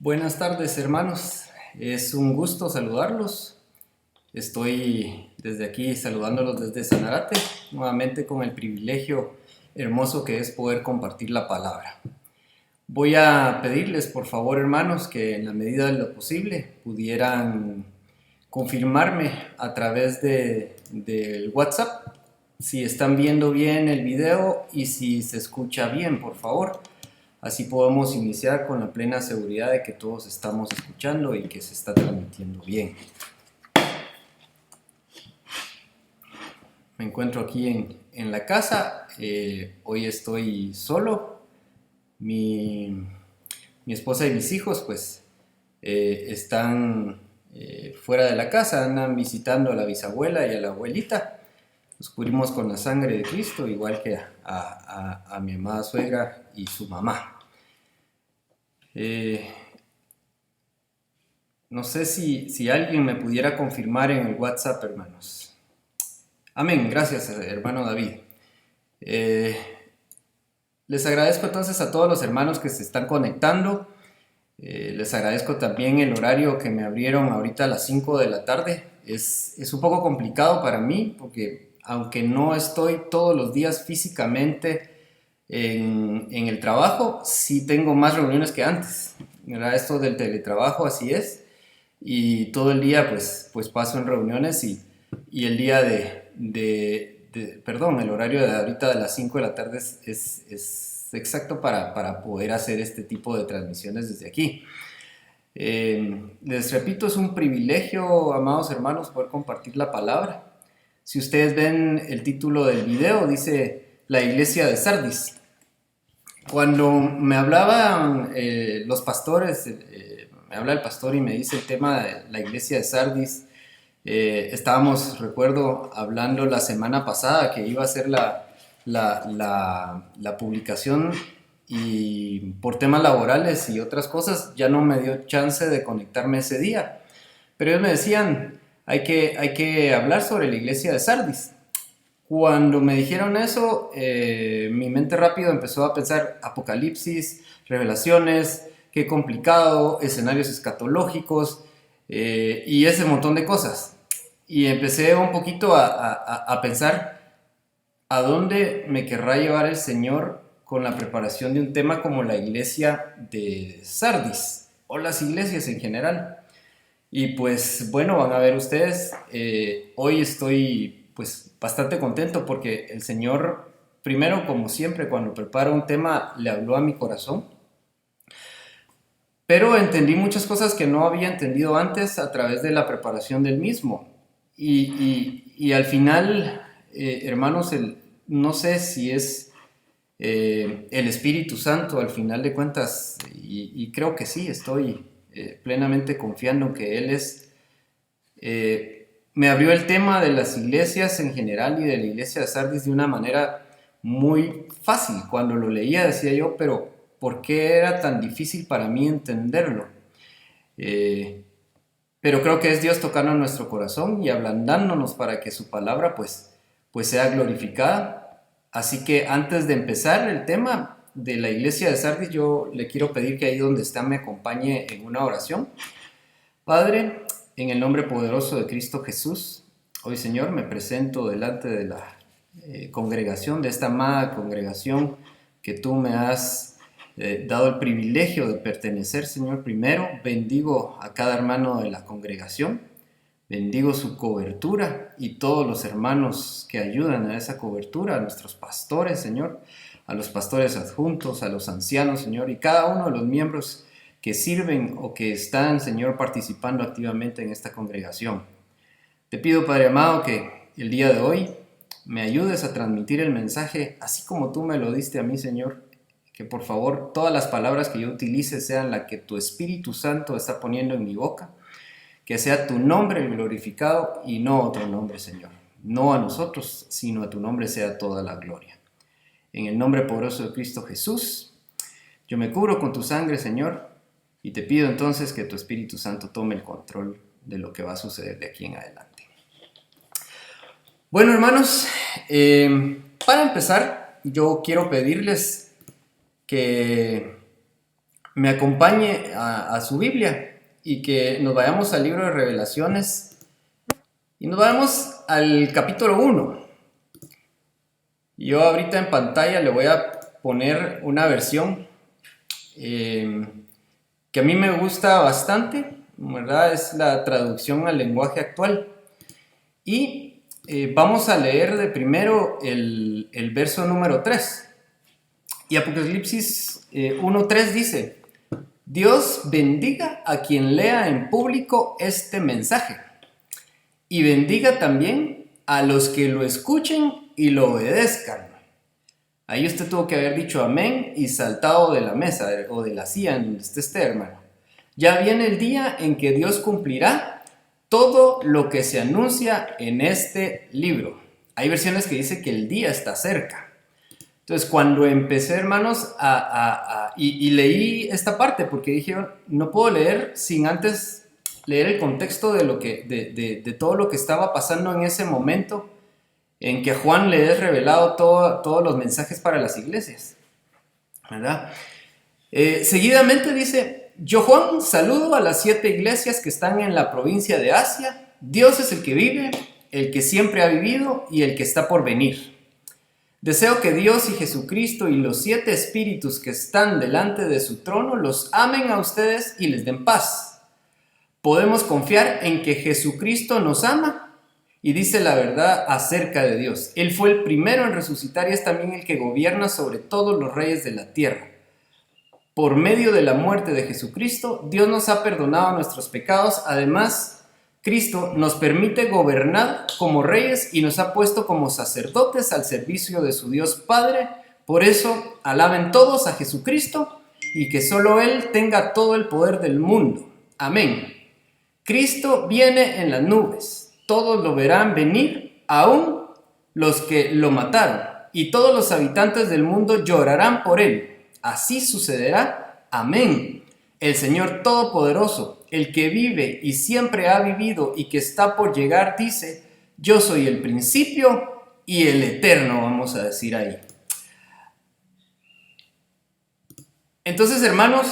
Buenas tardes, hermanos. Es un gusto saludarlos. Estoy desde aquí saludándolos desde Sanarate, nuevamente con el privilegio hermoso que es poder compartir la palabra. Voy a pedirles, por favor, hermanos, que en la medida de lo posible pudieran confirmarme a través del WhatsApp si están viendo bien el video y si se escucha bien, por favor. Así podemos iniciar con la plena seguridad de que todos estamos escuchando y que se está transmitiendo bien. Me encuentro aquí en la casa. Hoy estoy solo. Mi esposa y mis hijos pues están fuera de la casa, andan visitando a la bisabuela y a la abuelita. Los cubrimos con la sangre de Cristo, igual que a mi amada suegra y su mamá. No sé si alguien me pudiera confirmar en el WhatsApp, hermanos. Amén, gracias, hermano David. Les agradezco entonces a todos los hermanos que se están conectando. Les agradezco también el horario que me abrieron ahorita a las 5 de la tarde. Es un poco complicado para mí porque aunque no estoy todos los días físicamente en el trabajo, sí tengo más reuniones que antes. ¿Verdad? Esto del teletrabajo así es. Y todo el día pues paso en reuniones y el día perdón, el horario de ahorita de las 5 de la tarde es exacto para poder hacer este tipo de transmisiones desde aquí. Les repito, es un privilegio, amados hermanos, poder compartir la palabra. Si ustedes ven el título del video, dice La Iglesia de Sardis. Cuando me hablaban los pastores, me habla el pastor y me dice el tema de la Iglesia de Sardis. Estábamos, recuerdo, hablando la semana pasada que iba a ser la publicación y por temas laborales y otras cosas ya no me dio chance de conectarme ese día. Pero ellos me decían, hay que hablar sobre la Iglesia de Sardis. Cuando me dijeron eso, mi mente rápido empezó a pensar Apocalipsis, Revelaciones, qué complicado, escenarios escatológicos y ese montón de cosas. Y empecé un poquito a pensar a dónde me querrá llevar el Señor con la preparación de un tema como la iglesia de Sardis o las iglesias en general. Y pues bueno, van a ver ustedes, hoy estoy pues bastante contento porque el Señor, primero como siempre, cuando prepara un tema, le habló a mi corazón. Pero entendí muchas cosas que no había entendido antes a través de la preparación del mismo. Y al final, hermanos, no sé si es el Espíritu Santo al final de cuentas, y creo que sí, estoy plenamente confiando que Él es... me abrió el tema de las iglesias en general y de la iglesia de Sardis de una manera muy fácil. Cuando lo leía decía yo, pero ¿por qué era tan difícil para mí entenderlo? Eh, pero creo que es Dios tocando nuestro corazón y ablandándonos para que su palabra pues sea glorificada. Así que antes de empezar el tema de la iglesia de Sardis, yo le quiero pedir que ahí donde está me acompañe en una oración. Padre, en el nombre poderoso de Cristo Jesús, hoy Señor me presento delante de la congregación, de esta amada congregación que tú me has dado el privilegio de pertenecer, Señor. Primero, bendigo a cada hermano de la congregación, bendigo su cobertura y todos los hermanos que ayudan a esa cobertura, a nuestros pastores, Señor, a los pastores adjuntos, a los ancianos, Señor, y cada uno de los miembros que sirven o que están, Señor, participando activamente en esta congregación. Te pido, Padre amado, que el día de hoy me ayudes a transmitir el mensaje así como tú me lo diste a mí, Señor. Que por favor todas las palabras que yo utilice sean las que tu Espíritu Santo está poniendo en mi boca. Que sea tu nombre el glorificado y no otro nombre, Señor. No a nosotros, sino a tu nombre sea toda la gloria. En el nombre poderoso de Cristo Jesús, yo me cubro con tu sangre, Señor, y te pido entonces que tu Espíritu Santo tome el control de lo que va a suceder de aquí en adelante. Bueno, hermanos, para empezar, yo quiero pedirles que me acompañe a su Biblia y que nos vayamos al libro de Revelaciones y nos vayamos al capítulo 1. Yo ahorita en pantalla le voy a poner una versión que a mí me gusta bastante, ¿verdad? Es la traducción al lenguaje actual. Y vamos a leer de primero el verso número 3. Y Apocalipsis 1:3 dice: Dios bendiga a quien lea en público este mensaje, y bendiga también a los que lo escuchen y lo obedezcan. Ahí usted tuvo que haber dicho amén y saltado de la mesa o de la silla en donde esté, hermano. Ya viene el día en que Dios cumplirá todo lo que se anuncia en este libro. Hay versiones que dicen que el día está cerca. Entonces, cuando empecé, hermanos, y leí esta parte, porque dije, no puedo leer sin antes leer el contexto de todo lo que estaba pasando en ese momento en que a Juan le es revelado todos los mensajes para las iglesias, ¿verdad? Seguidamente dice: yo, Juan, saludo a las 7 iglesias que están en la provincia de Asia. Dios es el que vive, el que siempre ha vivido y el que está por venir. Deseo que Dios y Jesucristo y los 7 espíritus que están delante de su trono los amen a ustedes y les den paz. Podemos confiar en que Jesucristo nos ama y dice la verdad acerca de Dios. Él fue el primero en resucitar y es también el que gobierna sobre todos los reyes de la tierra. Por medio de la muerte de Jesucristo, Dios nos ha perdonado nuestros pecados. Además, Cristo nos permite gobernar como reyes y nos ha puesto como sacerdotes al servicio de su Dios Padre. Por eso, alaben todos a Jesucristo y que solo Él tenga todo el poder del mundo. Amén. Cristo viene en las nubes. Todos lo verán venir, aún los que lo mataron, y todos los habitantes del mundo llorarán por Él. Así sucederá. Amén. El Señor Todopoderoso, el que vive y siempre ha vivido y que está por llegar, dice: yo soy el principio y el eterno, vamos a decir ahí. Entonces, hermanos,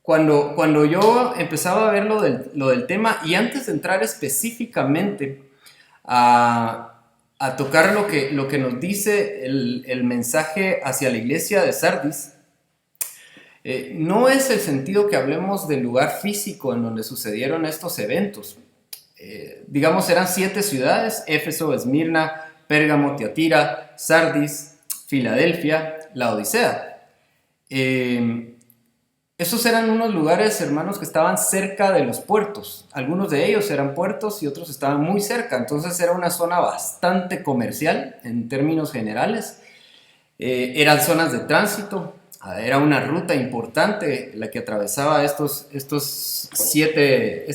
cuando yo empezaba a ver lo del tema, y antes de entrar específicamente a tocar lo que nos dice el mensaje hacia la iglesia de Sardis, no es el sentido que hablemos del lugar físico en donde sucedieron estos eventos. Digamos, eran 7 ciudades: Éfeso, Esmirna, Pérgamo, Tiatira, Sardis, Filadelfia, Laodicea. Esos eran unos lugares, hermanos, que estaban cerca de los puertos. Algunos de ellos eran puertos y otros estaban muy cerca. Entonces era una zona bastante comercial en términos generales. Eran zonas de tránsito. Era una ruta importante la que atravesaba estas 7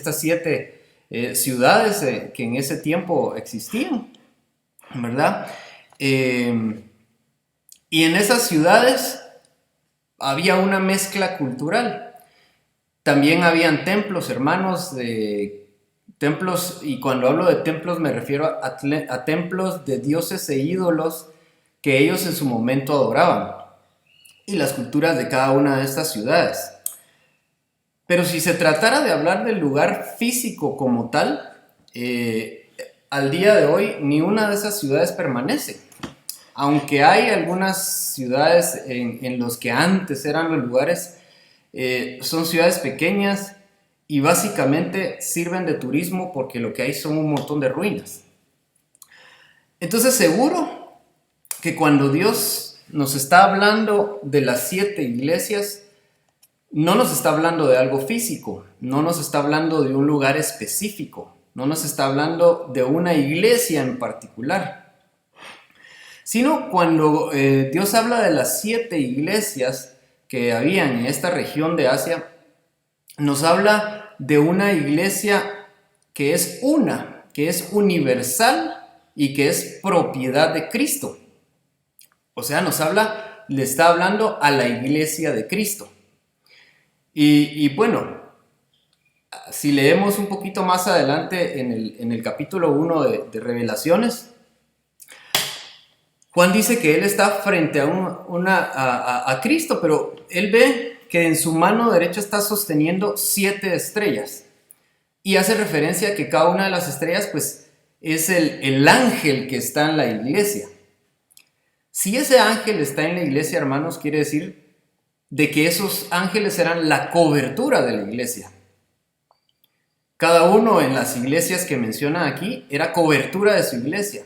ciudades que en ese tiempo existían, ¿verdad? Y en esas ciudades había una mezcla cultural. También habían templos, hermanos, templos, y cuando hablo de templos me refiero a templos de dioses e ídolos que ellos en su momento adoraban, y las culturas de cada una de estas ciudades. Pero si se tratara de hablar del lugar físico como tal, al día de hoy ni una de esas ciudades permanece. Aunque hay algunas ciudades en los que antes eran los lugares, son ciudades pequeñas y básicamente sirven de turismo porque lo que hay son un montón de ruinas. Entonces, seguro que cuando Dios nos está hablando de las 7 iglesias, no nos está hablando de algo físico, no nos está hablando de un lugar específico, no nos está hablando de una iglesia en particular, sino cuando Dios habla de las 7 iglesias que habían en esta región de Asia, nos habla de una iglesia que es universal y que es propiedad de Cristo. O sea, le está hablando a la iglesia de Cristo. Y bueno, si leemos un poquito más adelante en el capítulo 1 de Revelaciones, Juan dice que él está frente a Cristo, pero él ve que en su mano derecha está sosteniendo 7 estrellas. Y hace referencia a que cada una de las estrellas pues es el ángel que está en la iglesia. Si ese ángel está en la iglesia, hermanos, quiere decir de que esos ángeles eran la cobertura de la iglesia. Cada uno en las iglesias que menciona aquí era cobertura de su iglesia.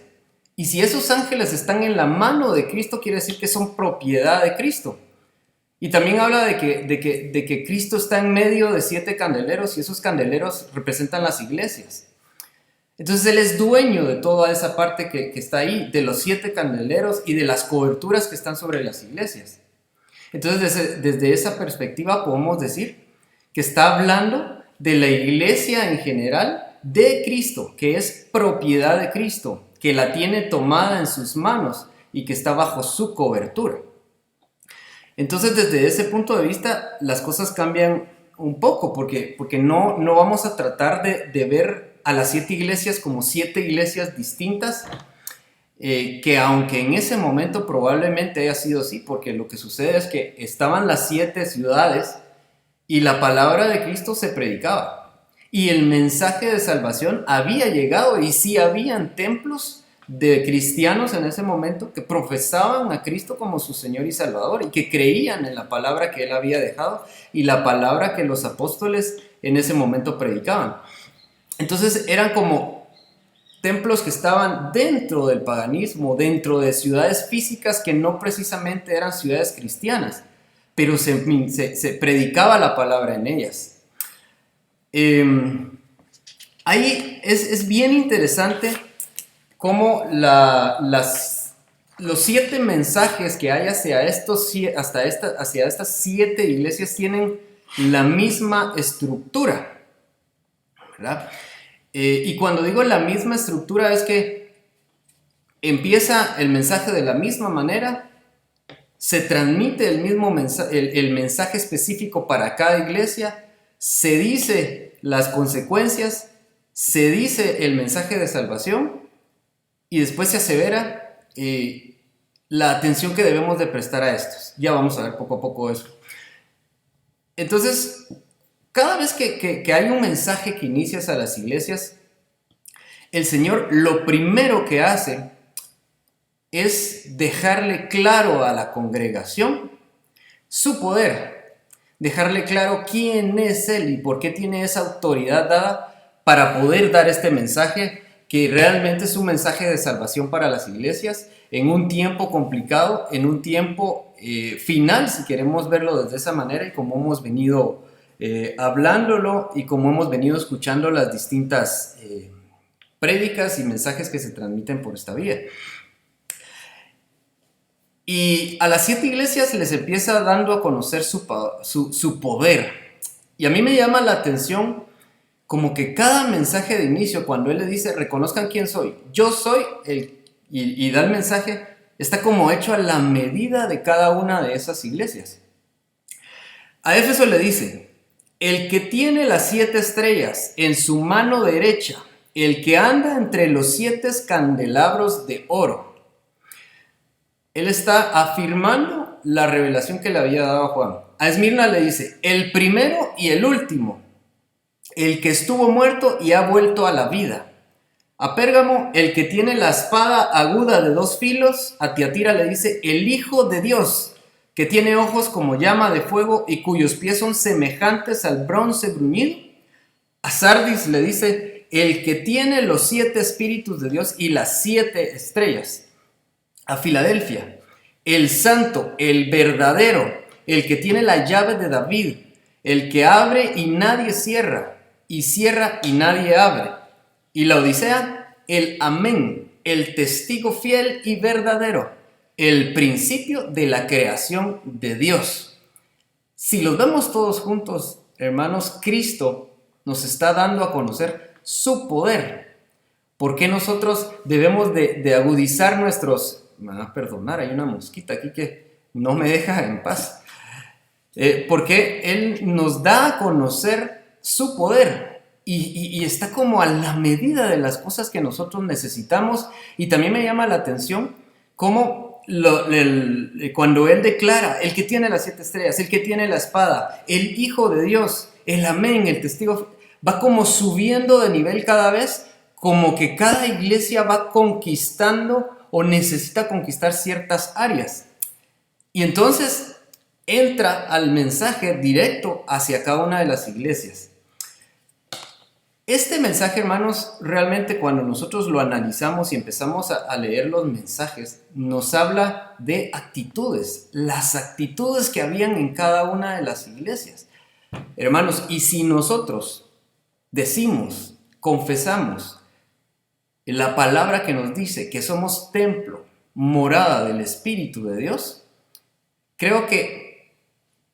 Y si esos ángeles están en la mano de Cristo, quiere decir que son propiedad de Cristo. Y también habla de que Cristo está en medio de 7 candeleros y esos candeleros representan las iglesias. Entonces Él es dueño de toda esa parte que está ahí, de los 7 candeleros y de las coberturas que están sobre las iglesias. Entonces desde esa perspectiva podemos decir que está hablando de la iglesia en general de Cristo, que es propiedad de Cristo, que la tiene tomada en sus manos y que está bajo su cobertura. Entonces, desde ese punto de vista, las cosas cambian un poco, porque no vamos a tratar de ver a las 7 iglesias como 7 iglesias distintas, que aunque en ese momento probablemente haya sido así, porque lo que sucede es que estaban las 7 ciudades y la palabra de Cristo se predicaba. Y el mensaje de salvación había llegado y sí habían templos de cristianos en ese momento que profesaban a Cristo como su Señor y Salvador y que creían en la palabra que Él había dejado y la palabra que los apóstoles en ese momento predicaban. Entonces eran como templos que estaban dentro del paganismo, dentro de ciudades físicas que no precisamente eran ciudades cristianas, pero se predicaba la palabra en ellas. Ahí es bien interesante cómo los 7 mensajes que hay hacia estas 7 iglesias tienen la misma estructura, ¿verdad? Y cuando digo la misma estructura es que empieza el mensaje de la misma manera, se transmite el mismo el mensaje específico para cada iglesia, se dice las consecuencias, se dice el mensaje de salvación y después se asevera la atención que debemos de prestar a estos. Ya vamos a ver poco a poco eso. Entonces, cada vez que hay un mensaje que inicias a las iglesias, el Señor lo primero que hace es dejarle claro a la congregación su poder, dejarle claro quién es Él y por qué tiene esa autoridad dada para poder dar este mensaje, que realmente es un mensaje de salvación para las iglesias en un tiempo complicado, en un tiempo final, si queremos verlo desde esa manera, y como hemos venido hablándolo y como hemos venido escuchando las distintas prédicas y mensajes que se transmiten por esta vía. Y a las 7 iglesias les empieza dando a conocer su poder. Y a mí me llama la atención como que cada mensaje de inicio, cuando Él le dice, reconozcan quién soy, yo soy y da el mensaje, está como hecho a la medida de cada una de esas iglesias. A Éfeso le dice, el que tiene las 7 estrellas en su mano derecha, el que anda entre los 7 candelabros de oro. Él está afirmando la revelación que le había dado a Juan. A Esmirna le dice, el primero y el último, el que estuvo muerto y ha vuelto a la vida. A Pérgamo, el que tiene la espada aguda de 2 filos. A Tiatira le dice, el Hijo de Dios, que tiene ojos como llama de fuego y cuyos pies son semejantes al bronce bruñido. A Sardis le dice, el que tiene los 7 espíritus de Dios y las 7 estrellas. A Filadelfia, el santo, el verdadero, el que tiene la llave de David, el que abre y nadie cierra, y cierra y nadie abre. Y la Odisea, el amén, el testigo fiel y verdadero, el principio de la creación de Dios. Si los vemos todos juntos, hermanos, Cristo nos está dando a conocer su poder. ¿Por qué nosotros debemos de agudizar nuestros... Me van a perdonar, hay una mosquita aquí que no me deja en paz. Porque Él nos da a conocer su poder y está como a la medida de las cosas que nosotros necesitamos. Y también me llama la atención cómo cuando Él declara, el que tiene las 7 estrellas, el que tiene la espada, el Hijo de Dios, el Amén, el testigo, va como subiendo de nivel cada vez, como que cada iglesia va conquistando o necesita conquistar ciertas áreas. Y entonces entra al mensaje directo hacia cada una de las iglesias. Este mensaje, hermanos, realmente cuando nosotros lo analizamos y empezamos a leer los mensajes, nos habla de actitudes, las actitudes que habían en cada una de las iglesias. Hermanos, y si nosotros decimos, confesamos la palabra que nos dice que somos templo, morada del Espíritu de Dios, creo que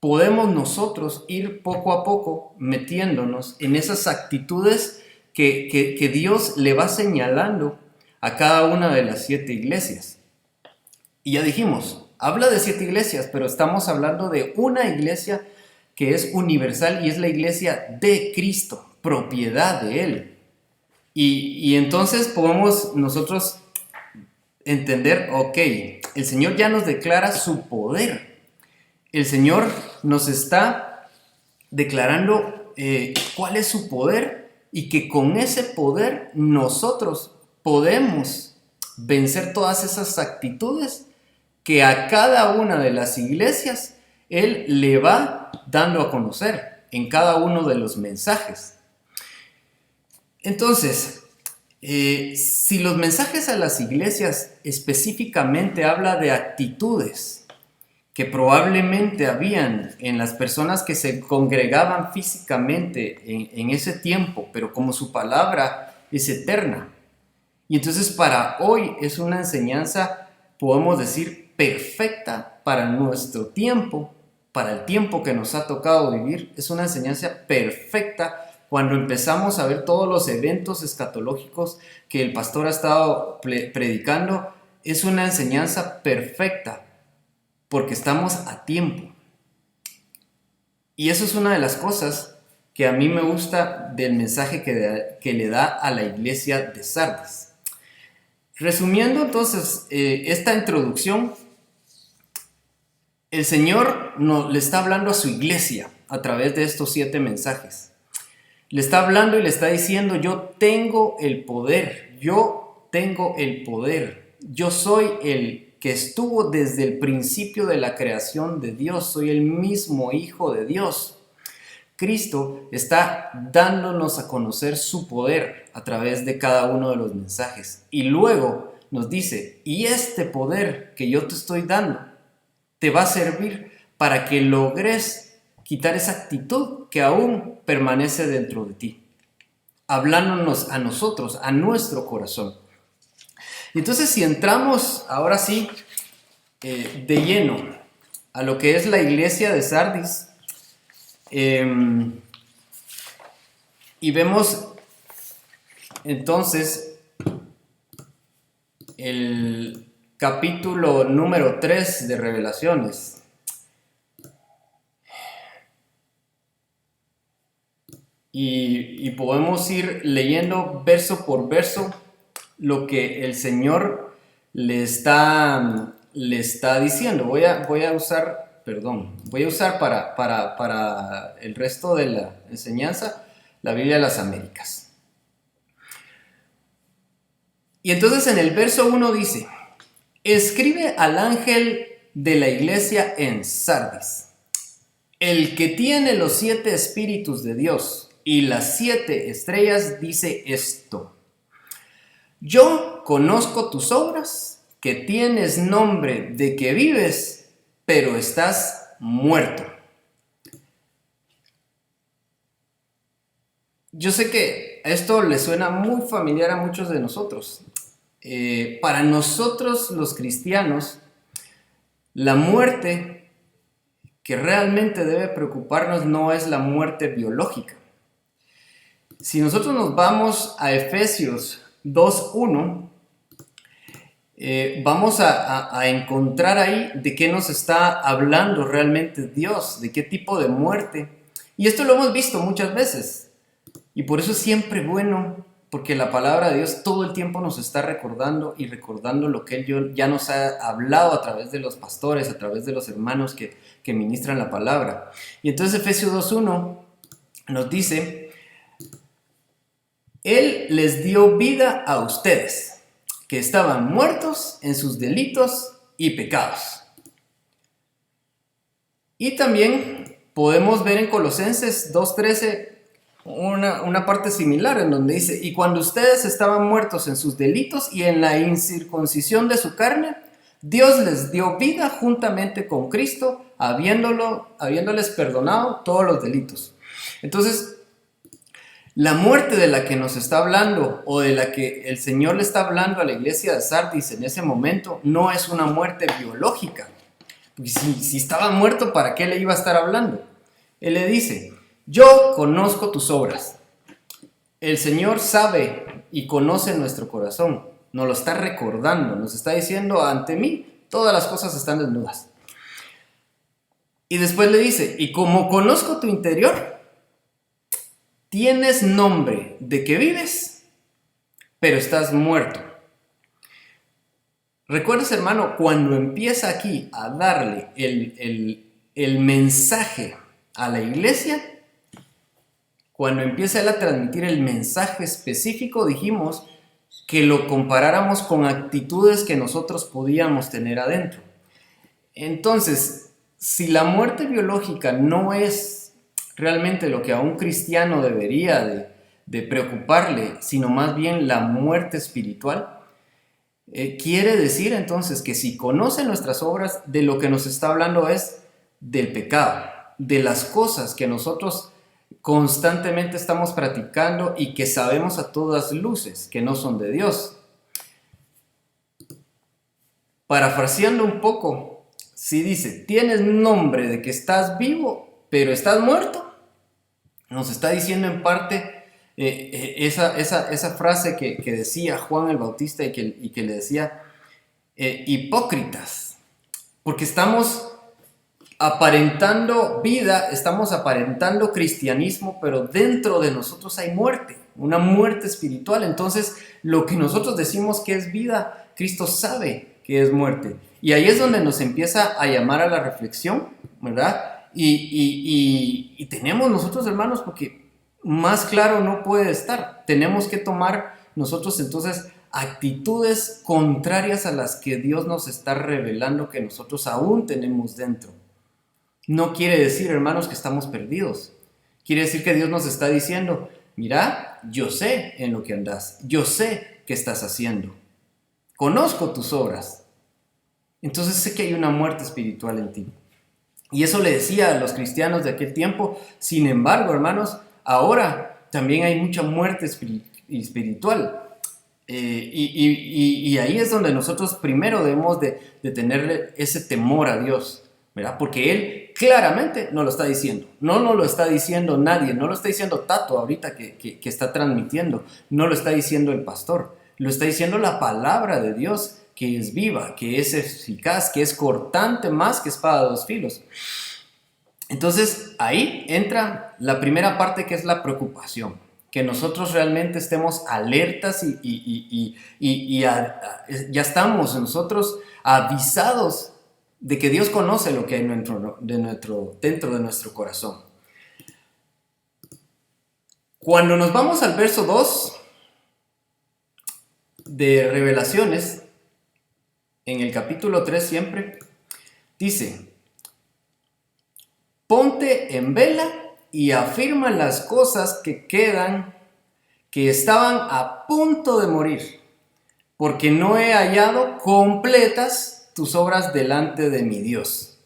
podemos nosotros ir poco a poco metiéndonos en esas actitudes que Dios le va señalando a cada una de las 7 iglesias. Y ya dijimos, habla de 7 iglesias, pero estamos hablando de una iglesia que es universal y es la iglesia de Cristo, propiedad de Él. Y entonces podemos nosotros entender, ok, el Señor ya nos declara su poder. El Señor nos está declarando cuál es su poder y que con ese poder nosotros podemos vencer todas esas actitudes que a cada una de las iglesias Él le va dando a conocer en cada uno de los mensajes. Entonces, si los mensajes a las iglesias específicamente habla de actitudes que probablemente habían en las personas que se congregaban físicamente en ese tiempo, pero como su palabra es eterna. Y entonces para hoy es una enseñanza, podemos decir, perfecta para nuestro tiempo, para el tiempo que nos ha tocado vivir. Es una enseñanza perfecta cuando empezamos a ver todos los eventos escatológicos que el pastor ha estado predicando. Es una enseñanza perfecta porque estamos a tiempo. Y eso es una de las cosas que a mí me gusta del mensaje que le da a la iglesia de Sardis. Resumiendo entonces esta introducción, el Señor le está hablando a su iglesia a través de estos 7 mensajes. Le está hablando y le está diciendo, yo tengo el poder, yo tengo el poder, yo soy el que estuvo desde el principio de la creación de Dios, soy el mismo Hijo de Dios. Cristo está dándonos a conocer su poder a través de cada uno de los mensajes. Y luego nos dice, y este poder que yo te estoy dando te va a servir para que logres quitar esa actitud que aún permanece dentro de ti, hablándonos a nosotros, a nuestro corazón. Entonces, si entramos ahora sí de lleno a lo que es la iglesia de Sardis, y vemos entonces el capítulo número 3 de Revelaciones. Y podemos ir leyendo verso por verso lo que el Señor le está diciendo. Voy a usar para el resto de la enseñanza la Biblia de las Américas. Y entonces en el verso 1 dice, escribe al ángel de la iglesia en Sardis, el que tiene los 7 espíritus de Dios y las 7 estrellas, dice esto: yo conozco tus obras, que tienes nombre de que vives, pero estás muerto. Yo sé que esto le suena muy familiar a muchos de nosotros. Para nosotros los cristianos, la muerte que realmente debe preocuparnos no es la muerte biológica. Si nosotros nos vamos a Efesios 2:1, vamos a encontrar ahí de qué nos está hablando realmente Dios, de qué tipo de muerte. Y esto lo hemos visto muchas veces. Y por eso es siempre bueno porque la palabra de Dios todo el tiempo nos está recordando y recordando lo que Él ya nos ha hablado a través de los pastores, a través de los hermanos que ministran la palabra. Y entonces Efesios 2:1 nos dice: Él les dio vida a ustedes, que estaban muertos en sus delitos y pecados. Y también podemos ver en Colosenses 2:13 una parte similar en donde dice: y cuando ustedes estaban muertos en sus delitos y en la incircuncisión de su carne, Dios les dio vida juntamente con Cristo, habiéndoles perdonado todos los delitos. Entonces, la muerte de la que nos está hablando, o de la que el Señor le está hablando a la iglesia de Sardis en ese momento, no es una muerte biológica. Porque si estaba muerto, ¿para qué le iba a estar hablando? Él le dice: yo conozco tus obras. El Señor sabe y conoce nuestro corazón. Nos lo está recordando, nos está diciendo: ante mí todas las cosas están desnudas. Y después le dice: y como conozco tu interior, tienes nombre de que vives, pero estás muerto. ¿Recuerdas, hermano, cuando empieza aquí a darle el mensaje a la iglesia? Cuando empieza él a transmitir el mensaje específico, dijimos que lo comparáramos con actitudes que nosotros podíamos tener adentro. Entonces, si la muerte biológica no es realmente lo que a un cristiano debería de preocuparle, sino más bien la muerte espiritual, quiere decir entonces que si conoce nuestras obras, de lo que nos está hablando es del pecado, de las cosas que nosotros constantemente estamos practicando y que sabemos a todas luces que no son de Dios. Parafraseando un poco, si dice: tienes nombre de que estás vivo, pero estás muerto, nos está diciendo en parte esa frase que decía Juan el Bautista y que le decía: hipócritas, porque estamos aparentando vida, estamos aparentando cristianismo, pero dentro de nosotros hay muerte, una muerte espiritual. Entonces, lo que nosotros decimos que es vida, Cristo sabe que es muerte. Y ahí es donde nos empieza a llamar a la reflexión, ¿verdad? Y tenemos nosotros, hermanos, porque más claro no puede estar. Tenemos que tomar nosotros entonces actitudes contrarias a las que Dios nos está revelando que nosotros aún tenemos dentro. No quiere decir, hermanos, que estamos perdidos. Quiere decir que Dios nos está diciendo: mira, yo sé en lo que andas, yo sé qué estás haciendo, conozco tus obras. Entonces sé que hay una muerte espiritual en ti. Y eso le decía a los cristianos de aquel tiempo. Sin embargo, hermanos, ahora también hay mucha muerte espiritual. Y ahí es donde nosotros primero debemos de tenerle ese temor a Dios, ¿verdad? Porque Él claramente nos lo está diciendo. No nos lo está diciendo nadie, no lo está diciendo Tato ahorita que está transmitiendo, no lo está diciendo el pastor, lo está diciendo la palabra de Dios, que es viva, que es eficaz, que es cortante más que espada de dos filos. Entonces ahí entra la primera parte, que es la preocupación. Que nosotros realmente estemos alertas ya estamos nosotros avisados de que Dios conoce lo que hay dentro de nuestro corazón. Cuando nos vamos al verso 2 de Revelaciones, en el capítulo 3 siempre, dice: ponte en vela y afirma las cosas que estaban a punto de morir, porque no he hallado completas tus obras delante de mi Dios.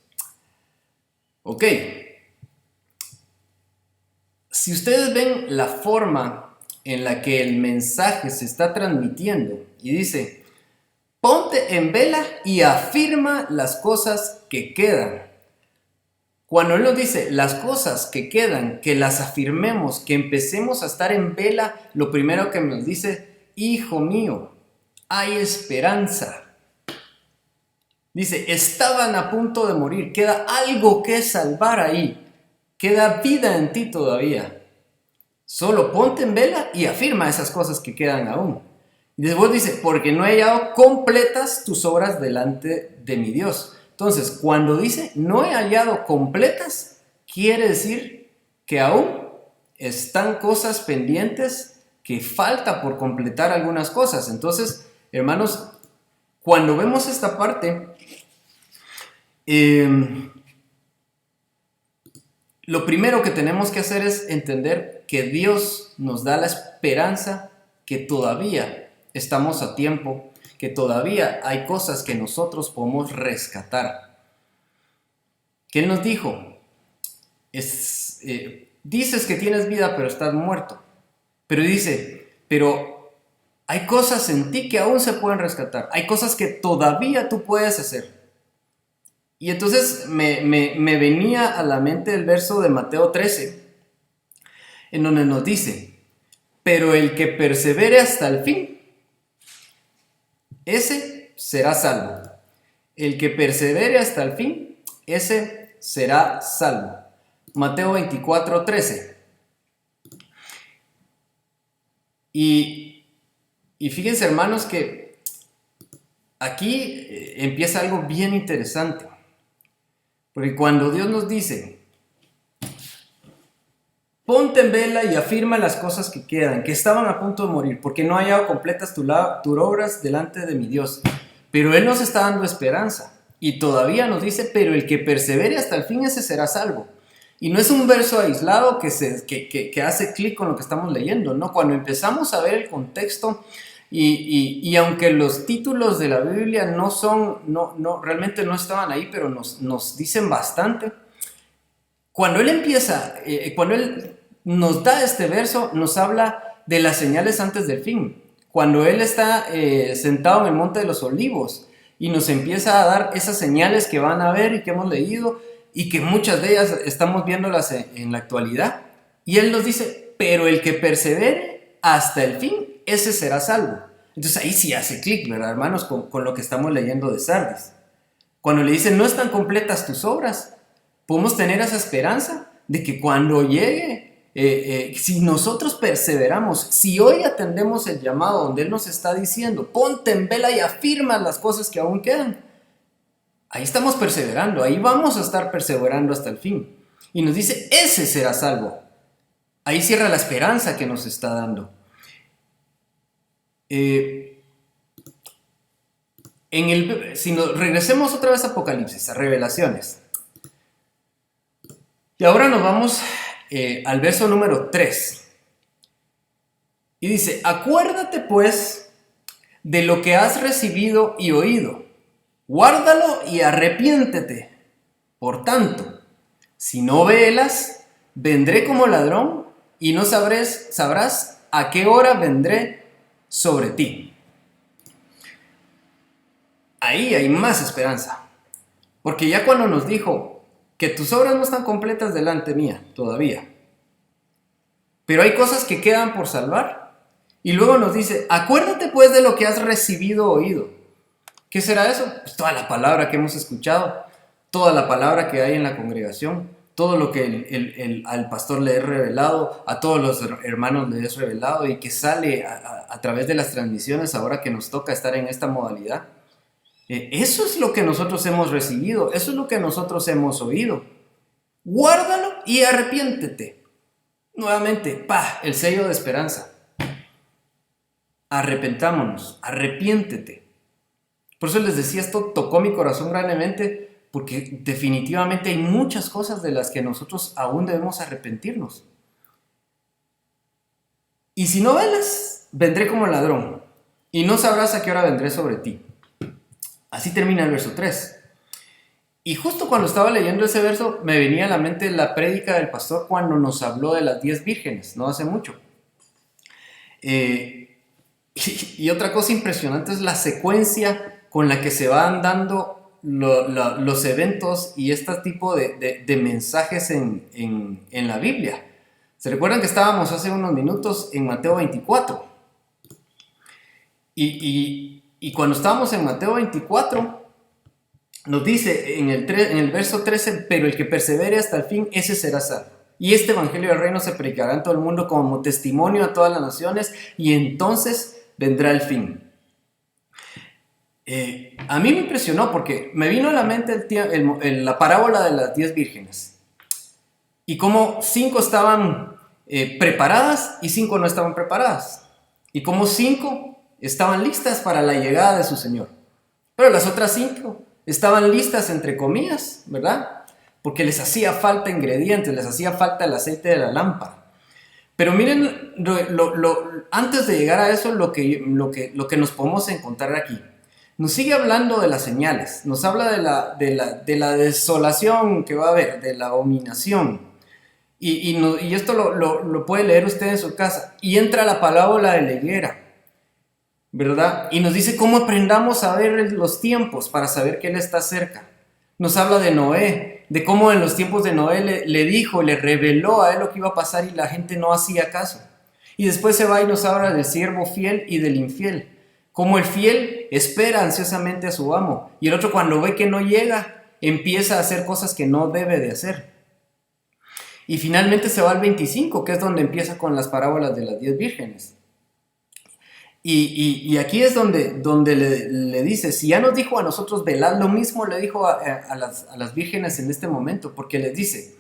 Ok. Si ustedes ven la forma en la que el mensaje se está transmitiendo, y dice: ponte en vela y afirma las cosas que quedan. Cuando Él nos dice las cosas que quedan, que las afirmemos, que empecemos a estar en vela, lo primero que nos dice: hijo mío, hay esperanza. Dice: estaban a punto de morir, queda algo que salvar ahí, queda vida en ti todavía. Solo ponte en vela y afirma esas cosas que quedan aún. Y después dice, porque no he hallado completas tus obras delante de mi Dios. Entonces, cuando dice no he hallado completas, quiere decir que aún están cosas pendientes, que falta por completar algunas cosas. Entonces, hermanos, cuando vemos esta parte, lo primero que tenemos que hacer es entender que Dios nos da la esperanza que todavía estamos a tiempo, que todavía hay cosas que nosotros podemos rescatar. Que Él nos dijo, dices que tienes vida pero estás muerto. Pero dice, pero hay cosas en ti que aún se pueden rescatar. Hay cosas que todavía tú puedes hacer. Y entonces me venía a la mente el verso de Mateo 13, en donde nos dice, pero el que persevere hasta el fin, ese será salvo. El que persevere hasta el fin, ese será salvo. Mateo 24, 13. Y fíjense, hermanos, que aquí empieza algo bien interesante. Porque cuando Dios nos dice, ponte en vela y afirma las cosas que quedan, que estaban a punto de morir, porque no he hallado completas tus obras delante de mi Dios. Pero Él nos está dando esperanza. Y todavía nos dice, pero el que persevere hasta el fin, ese será salvo. Y no es un verso aislado que hace clic con lo que estamos leyendo, ¿no? Cuando empezamos a ver el contexto, y aunque los títulos de la Biblia realmente no estaban ahí, pero nos dicen bastante, cuando Él empieza, cuando Él nos da este verso, nos habla de las señales antes del fin. Cuando Él está sentado en el Monte de los Olivos y nos empieza a dar esas señales que van a ver y que hemos leído, y que muchas de ellas estamos viéndolas en la actualidad. Y Él nos dice, pero el que persevere hasta el fin, ese será salvo. Entonces ahí sí hace clic, ¿verdad, hermanos? Con lo que estamos leyendo de Sardis. Cuando le dice, no están completas tus obras, podemos tener esa esperanza de que cuando llegue, si nosotros perseveramos, si hoy atendemos el llamado donde Él nos está diciendo, ponte en vela y afirma las cosas que aún quedan, ahí estamos perseverando, ahí vamos a estar perseverando hasta el fin. Y nos dice, ese será salvo. Ahí cierra la esperanza que nos está dando. Si nos regresemos otra vez a Apocalipsis, a Revelaciones. Y ahora nos vamos al verso número 3. Y dice, acuérdate pues de lo que has recibido y oído. Guárdalo y arrepiéntete. Por tanto, si no velas, vendré como ladrón y no sabrás a qué hora vendré sobre ti. Ahí hay más esperanza. Porque ya cuando nos dijo que tus obras no están completas delante mía todavía, pero hay cosas que quedan por salvar, y luego nos dice, acuérdate pues de lo que has recibido oído. ¿Qué será eso? Pues toda la palabra que hemos escuchado, toda la palabra que hay en la congregación, todo lo que al pastor le he revelado, a todos los hermanos le he revelado y que sale a través de las transmisiones ahora que nos toca estar en esta modalidad. Eso es lo que nosotros hemos recibido, eso es lo que nosotros hemos oído. Guárdalo y arrepiéntete. Nuevamente, el sello de esperanza. Arrepentámonos, arrepiéntete. Por eso les decía, esto tocó mi corazón grandemente, porque definitivamente hay muchas cosas de las que nosotros aún debemos arrepentirnos. Y si no velas, vendré como ladrón, y no sabrás a qué hora vendré sobre ti. Así termina el verso 3. Y justo cuando estaba leyendo ese verso, me venía a la mente la prédica del pastor cuando nos habló de las 10 vírgenes, no hace mucho. Y otra cosa impresionante es la secuencia con la que se van dando los eventos y este tipo de mensajes en la Biblia. ¿Se recuerdan que estábamos hace unos minutos en Mateo 24? Y cuando estábamos en Mateo 24, nos dice en el verso 13, pero el que persevere hasta el fin, ese será salvo. y este evangelio del reino se predicará en todo el mundo como testimonio a todas las naciones, y entonces vendrá el fin. A mí me impresionó porque me vino a la mente la parábola de las 10 vírgenes, y cómo 5 estaban preparadas y 5 no estaban preparadas, y cómo 5 estaban listas para la llegada de su Señor, pero las otras 5 estaban listas entre comillas, ¿verdad? Porque les hacía falta ingredientes, les hacía falta el aceite de la lámpara. Pero miren, antes de llegar a eso, lo que nos podemos encontrar aquí. Nos sigue hablando de las señales, nos habla de la desolación que va a haber, de la abominación. Y esto lo puede leer usted en su casa. Y entra la parábola de la higuera, ¿verdad? Y nos dice cómo aprendamos a ver los tiempos para saber que Él está cerca. Nos habla de Noé, de cómo en los tiempos de Noé le dijo, le reveló a él lo que iba a pasar y la gente no hacía caso. Y después se va y nos habla del siervo fiel y del infiel. Cómo el fiel espera ansiosamente a su amo y el otro, cuando ve que no llega, empieza a hacer cosas que no debe de hacer. Y finalmente se va al 25, que es donde empieza con las parábolas de las 10 vírgenes. Y aquí es donde le dice, si ya nos dijo a nosotros velad, lo mismo le dijo a las vírgenes en este momento, porque les dice,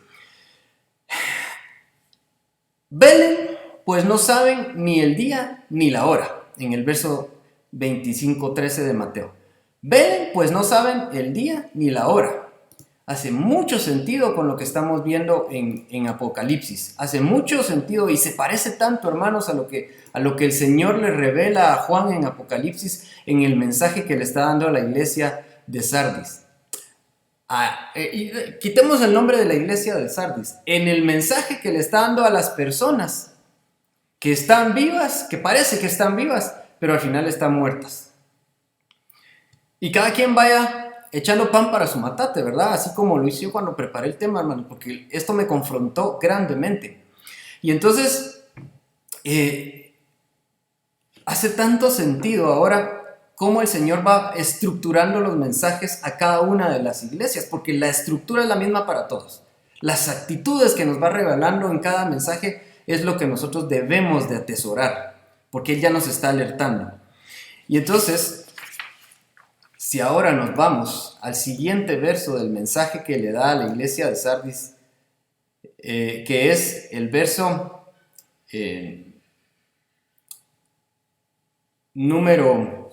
velen, pues no saben ni el día ni la hora, en el verso 25-13 de Mateo. Velen, pues no saben el día ni la hora. Hace mucho sentido con lo que estamos viendo en Apocalipsis. Hace mucho sentido y se parece tanto, hermanos, a lo que el Señor le revela a Juan en Apocalipsis en el mensaje que le está dando a la iglesia de Sardis. Quitemos el nombre de la iglesia de Sardis. En el mensaje que le está dando a las personas que están vivas, que parece que están vivas, pero al final están muertas. Y cada quien vaya echando pan para su matate, ¿verdad? Así como lo hice yo cuando preparé el tema, hermano, porque esto me confrontó grandemente. Y entonces, hace tanto sentido ahora cómo el Señor va estructurando los mensajes a cada una de las iglesias, porque la estructura es la misma para todos. Las actitudes que nos va revelando en cada mensaje es lo que nosotros debemos de atesorar, porque Él ya nos está alertando. Y entonces, si ahora nos vamos al siguiente verso del mensaje que le da a la iglesia de Sardis, que es el verso número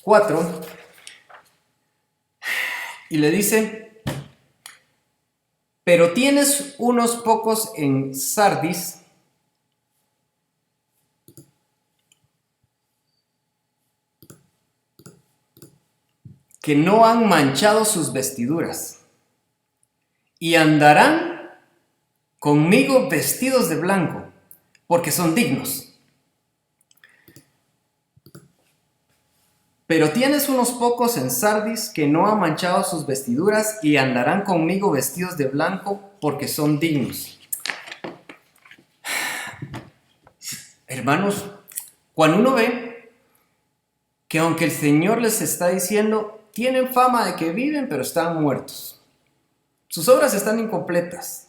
4, y le dice, pero tienes unos pocos en Sardis que no han manchado sus vestiduras, y andarán conmigo vestidos de blanco, porque son dignos. Pero tienes unos pocos en Sardis que no han manchado sus vestiduras, y andarán conmigo vestidos de blanco, porque son dignos. Hermanos, cuando uno ve que aunque el Señor les está diciendo, tienen fama de que viven, pero están muertos. Sus obras están incompletas,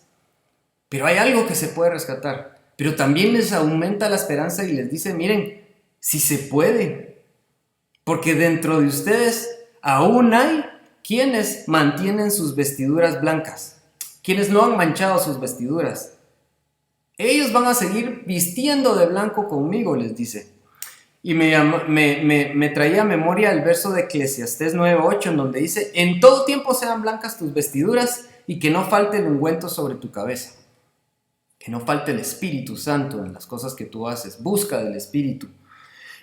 pero hay algo que se puede rescatar. Pero también les aumenta la esperanza y les dice, miren, si se puede, porque dentro de ustedes aún hay quienes mantienen sus vestiduras blancas, quienes no han manchado sus vestiduras. Ellos van a seguir vistiendo de blanco conmigo, les dice. Y me traía a memoria el verso de Eclesiastés 9:8, en donde dice, en todo tiempo sean blancas tus vestiduras y que no falte el ungüento sobre tu cabeza. Que no falte el Espíritu Santo en las cosas que tú haces. Busca del Espíritu.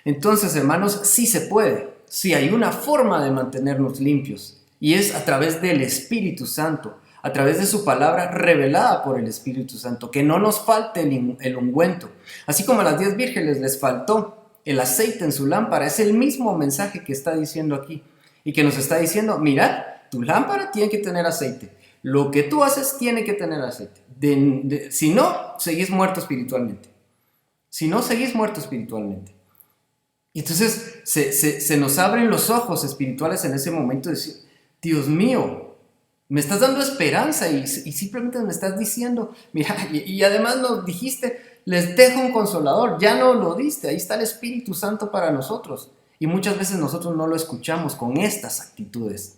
Entonces, hermanos, sí se puede. Sí hay una forma de mantenernos limpios. Y es a través del Espíritu Santo. A través de su palabra revelada por el Espíritu Santo. Que no nos falte el ungüento. Así como a las 10 vírgenes les faltó el aceite en su lámpara, es el mismo mensaje que está diciendo aquí y que nos está diciendo, mirad, tu lámpara tiene que tener aceite, lo que tú haces tiene que tener aceite, si no, seguís muerto espiritualmente, y entonces se nos abren los ojos espirituales en ese momento de decir, Dios mío, Me estás dando esperanza y simplemente me estás diciendo, mira, y además nos dijiste, les dejo un consolador, ya no lo diste, ahí está el Espíritu Santo para nosotros. Y muchas veces nosotros no lo escuchamos con estas actitudes.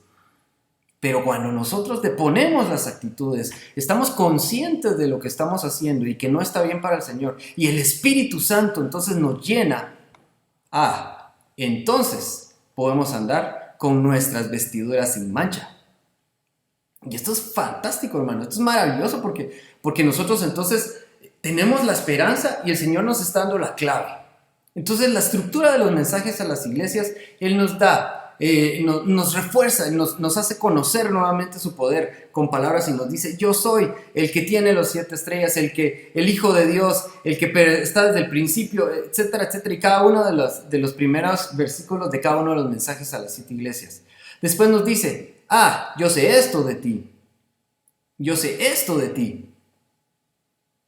Pero cuando nosotros deponemos las actitudes, estamos conscientes de lo que estamos haciendo y que no está bien para el Señor, y el Espíritu Santo entonces nos llena, entonces podemos andar con nuestras vestiduras sin mancha. Y esto es fantástico, hermano, esto es maravilloso porque nosotros entonces tenemos la esperanza y el Señor nos está dando la clave. Entonces la estructura de los mensajes a las iglesias, Él nos da, nos refuerza, nos hace conocer nuevamente su poder con palabras y nos dice, yo soy el que tiene los 7 estrellas, el Hijo de Dios, el que está desde el principio, etcétera, etcétera. Y cada uno de los primeros versículos de cada uno de los mensajes a las 7 iglesias. Después nos dice, yo sé esto de ti, yo sé esto de ti.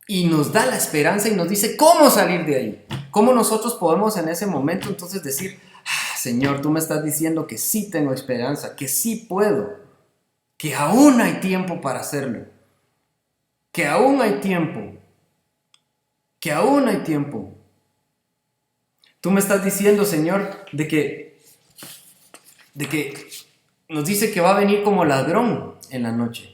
Y nos da la esperanza y nos dice cómo salir de ahí. Cómo nosotros podemos en ese momento entonces decir, Señor, tú me estás diciendo que sí tengo esperanza, que sí puedo, que aún hay tiempo para hacerlo, que aún hay tiempo, que aún hay tiempo. Tú me estás diciendo, Señor, de que nos dice que va a venir como ladrón en la noche.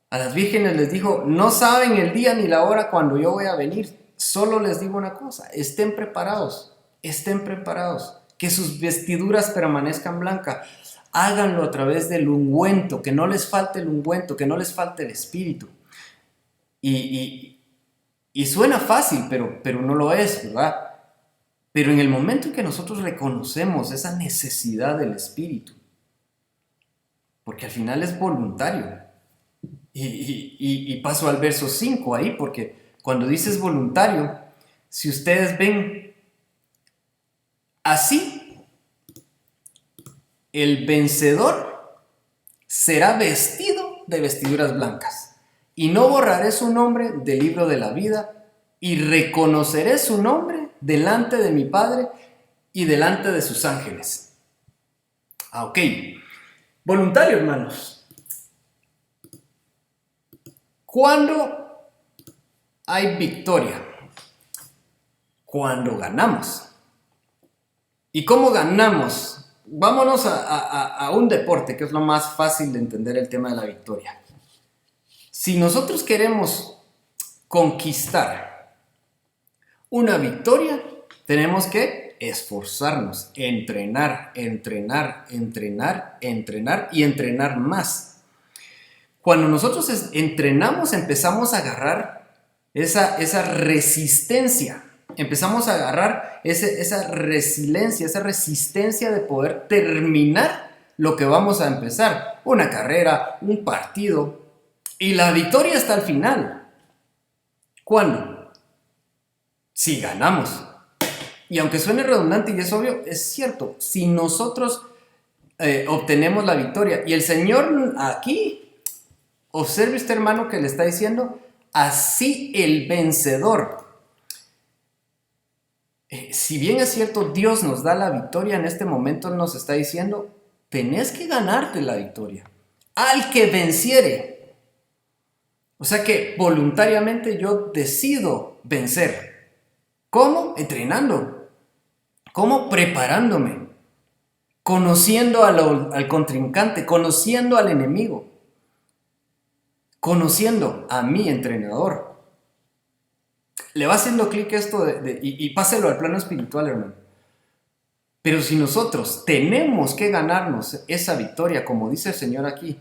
A las vírgenes les dijo, no saben el día ni la hora cuando yo voy a venir. Solo les digo una cosa, estén preparados, que sus vestiduras permanezcan blancas. Háganlo a través del ungüento, que no les falte el ungüento, que no les falte el espíritu. Y suena fácil, pero no lo es, ¿verdad? Pero en el momento en que nosotros reconocemos esa necesidad del espíritu, porque al final es voluntario, y paso al verso 5 ahí, porque cuando dices voluntario, si ustedes ven, así el vencedor será vestido de vestiduras blancas, y no borraré su nombre del libro de la vida, y reconoceré su nombre delante de mi Padre y delante de sus ángeles. Ok. Voluntario, hermanos. ¿Cuándo hay victoria? Cuando ganamos. ¿Y cómo ganamos? Vámonos a un deporte, que es lo más fácil de entender el tema de la victoria. Si nosotros queremos conquistar una victoria, tenemos que esforzarnos, entrenar y entrenar más. Cuando nosotros entrenamos, empezamos a agarrar esa resistencia, empezamos a agarrar esa resiliencia, esa resistencia de poder terminar lo que vamos a empezar, una carrera, un partido, y la victoria está al final. ¿Cuándo? Si ganamos. Y aunque suene redundante y es obvio, es cierto, si nosotros obtenemos la victoria, y el Señor aquí, observe usted, hermano, que le está diciendo, así el vencedor. Si bien es cierto, Dios nos da la victoria, en este momento nos está diciendo, tenés que ganarte la victoria. Al que venciere. O sea que voluntariamente yo decido vencer. ¿Cómo? Entrenando. ¿Cómo? Preparándome. Conociendo al contrincante, conociendo al enemigo. Conociendo a mi entrenador. Le va haciendo clic esto y páselo al plano espiritual, hermano. Pero si nosotros tenemos que ganarnos esa victoria, como dice el Señor aquí,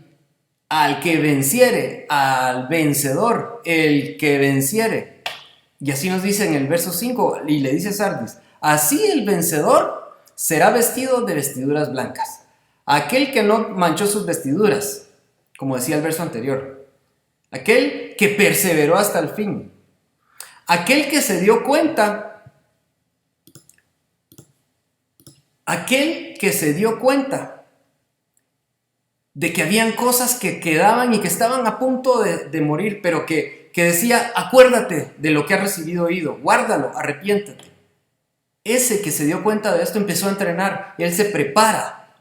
al que venciere, al vencedor, el que venciere. Y así nos dice en el verso 5, y le dice Sardis, así el vencedor será vestido de vestiduras blancas. Aquel que no manchó sus vestiduras, como decía el verso anterior. Aquel que perseveró hasta el fin. Aquel que se dio cuenta. Aquel que se dio cuenta de que habían cosas que quedaban y que estaban a punto de morir, pero que decía, acuérdate de lo que has recibido oído, guárdalo, arrepiéntete. Ese que se dio cuenta de esto empezó a entrenar y él se prepara.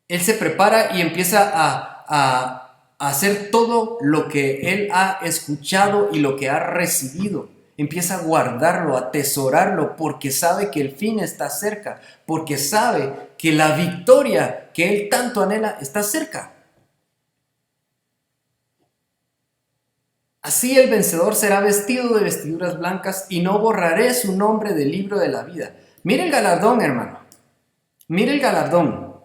Él se prepara y empieza a hacer todo lo que él ha escuchado y lo que ha recibido. Empieza a guardarlo, a atesorarlo, porque sabe que el fin está cerca, porque sabe que la victoria que él tanto anhela está cerca. Así el vencedor será vestido de vestiduras blancas y no borraré su nombre del libro de la vida. Mire el galardón, hermano. Mire el galardón.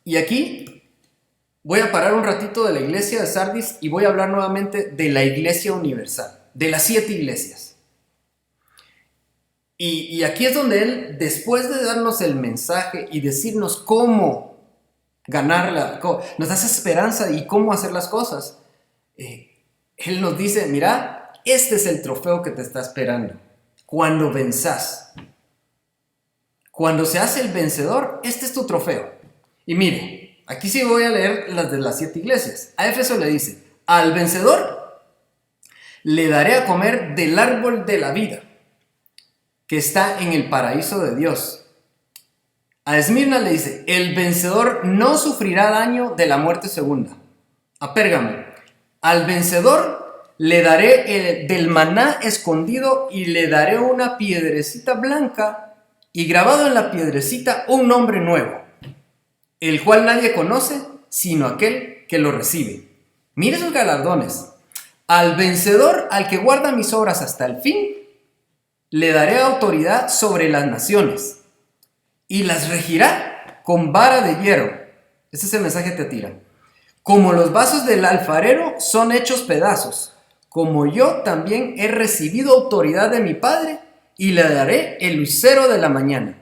Y aquí voy a parar un ratito de la iglesia de Sardis y voy a hablar nuevamente de la iglesia universal, de las 7 iglesias. Y aquí es donde él, después de darnos el mensaje y decirnos cómo ganarla, nos da esa esperanza y cómo hacer las cosas, él nos dice, mira, este es el trofeo que te está esperando cuando venzás. Cuando se hace el vencedor, este es tu trofeo. Y mire, aquí sí voy a leer las de las 7 iglesias. A Éfeso le dice, al vencedor le daré a comer del árbol de la vida, que está en el paraíso de Dios. A Esmirna le dice, el vencedor no sufrirá daño de la muerte segunda. A Pérgamo, al vencedor le daré del maná escondido y le daré una piedrecita blanca y grabado en la piedrecita un nombre nuevo, el cual nadie conoce sino aquel que lo recibe. Mire sus galardones. Al vencedor, al que guarda mis obras hasta el fin, le daré autoridad sobre las naciones y las regirá con vara de hierro. Ese es el mensaje que te tira. Como los vasos del alfarero son hechos pedazos, como yo también he recibido autoridad de mi Padre y le daré el lucero de la mañana.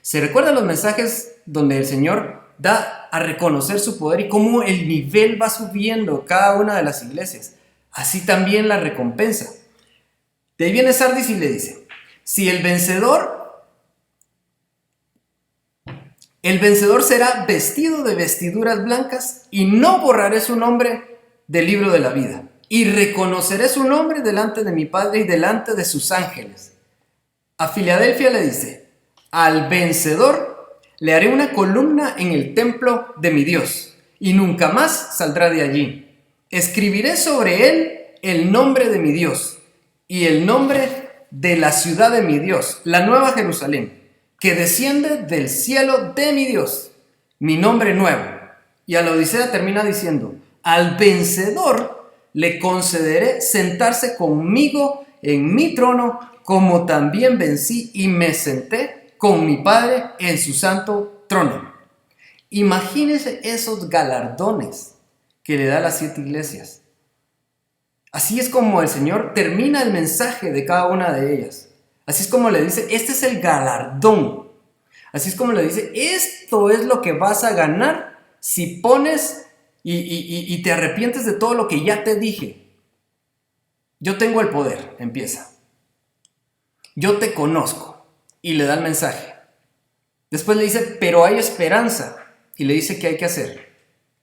¿Se recuerdan los mensajes donde el Señor da a reconocer su poder y cómo el nivel va subiendo cada una de las iglesias? Así también la recompensa. De ahí viene Sardis y le dice, si el vencedor será vestido de vestiduras blancas y no borraré su nombre del libro de la vida. Y reconoceré su nombre delante de mi Padre y delante de sus ángeles. A Filadelfia le dice, al vencedor le haré una columna en el templo de mi Dios y nunca más saldrá de allí. Escribiré sobre él el nombre de mi Dios y el nombre de la ciudad de mi Dios, la nueva Jerusalén, que desciende del cielo de mi Dios, mi nombre nuevo. Y a la Odisea termina diciendo, al vencedor le concederé sentarse conmigo en mi trono, como también vencí y me senté con mi Padre en su santo trono. Imagínense esos galardones que le da a las 7 iglesias. Así es como el Señor termina el mensaje de cada una de ellas. Así es como le dice, este es el galardón. Así es como le dice, esto es lo que vas a ganar si pones y te arrepientes de todo lo que ya te dije. Yo tengo el poder, empieza. Yo te conozco y le da el mensaje. Después le dice, pero hay esperanza. Y le dice qué hay que hacer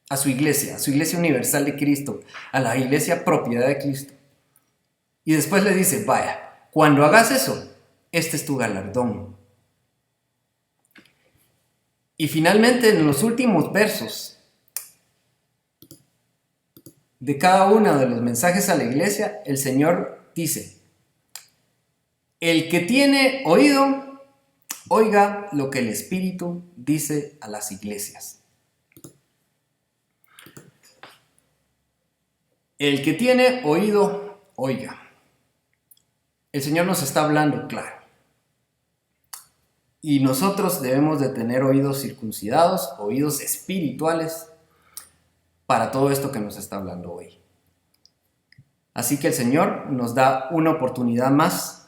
a su iglesia universal de Cristo, a la iglesia propiedad de Cristo. Y después le dice, vaya, cuando hagas eso, este es tu galardón. Y finalmente, en los últimos versos de cada uno de los mensajes a la iglesia, el Señor dice, el que tiene oído, oiga lo que el Espíritu dice a las iglesias. El que tiene oído, oiga. El Señor nos está hablando claro. Y nosotros debemos de tener oídos circuncidados, oídos espirituales, para todo esto que nos está hablando hoy. Así que el Señor nos da una oportunidad más.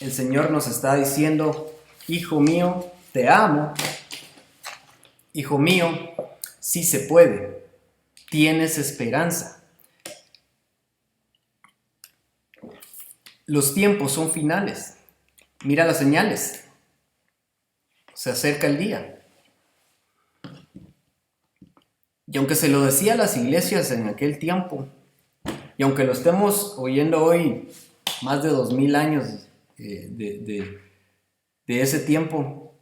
El Señor nos está diciendo, hijo mío, te amo. Hijo mío, sí se puede. Tienes esperanza. Los tiempos son finales. Mira las señales. Se acerca el día. Y aunque se lo decía a las iglesias en aquel tiempo, y aunque lo estemos oyendo hoy, más de 2000 años de ese tiempo,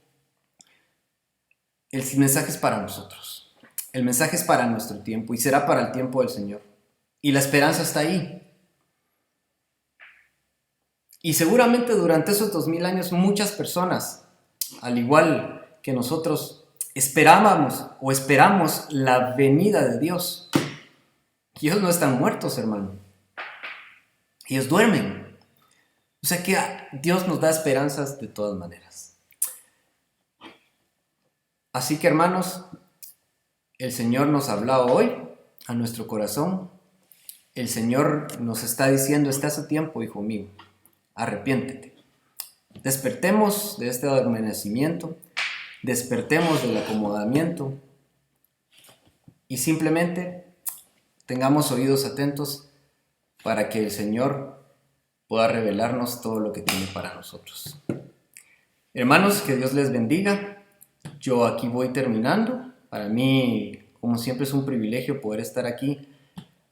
el mensaje es para nosotros. El mensaje es para nuestro tiempo y será para el tiempo del Señor. Y la esperanza está ahí. Y seguramente durante esos 2000 años muchas personas, al igual que nosotros, esperábamos o esperamos la venida de Dios. Ellos no están muertos, hermano. Ellos duermen. O sea que Dios nos da esperanzas de todas maneras. Así que, hermanos, el Señor nos ha hablado hoy a nuestro corazón. El Señor nos está diciendo, está a su tiempo, hijo mío, arrepiéntete. Despertemos de este adormecimiento, despertemos del acomodamiento y simplemente tengamos oídos atentos para que el Señor pueda revelarnos todo lo que tiene para nosotros. Hermanos, que Dios les bendiga. Yo aquí voy terminando. Para mí, como siempre, es un privilegio poder estar aquí.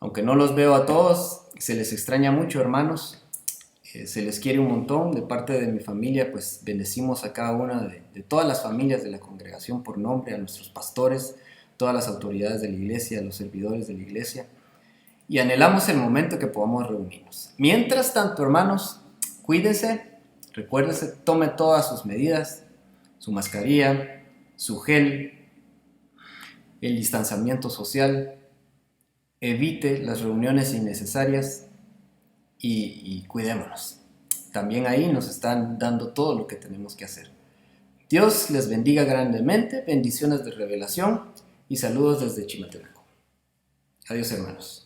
Aunque no los veo a todos, se les extraña mucho, hermanos. Se les quiere un montón. De parte de mi familia, pues bendecimos a cada una de todas las familias de la congregación por nombre, a nuestros pastores, todas las autoridades de la iglesia, a los servidores de la iglesia. Y anhelamos el momento que podamos reunirnos. Mientras tanto, hermanos, cuídense, recuérdense, tome todas sus medidas, su mascarilla, su gel, el distanciamiento social, evite las reuniones innecesarias y cuidémonos. También ahí nos están dando todo lo que tenemos que hacer. Dios les bendiga grandemente, bendiciones de revelación y saludos desde Chimaltenango. Adiós, hermanos.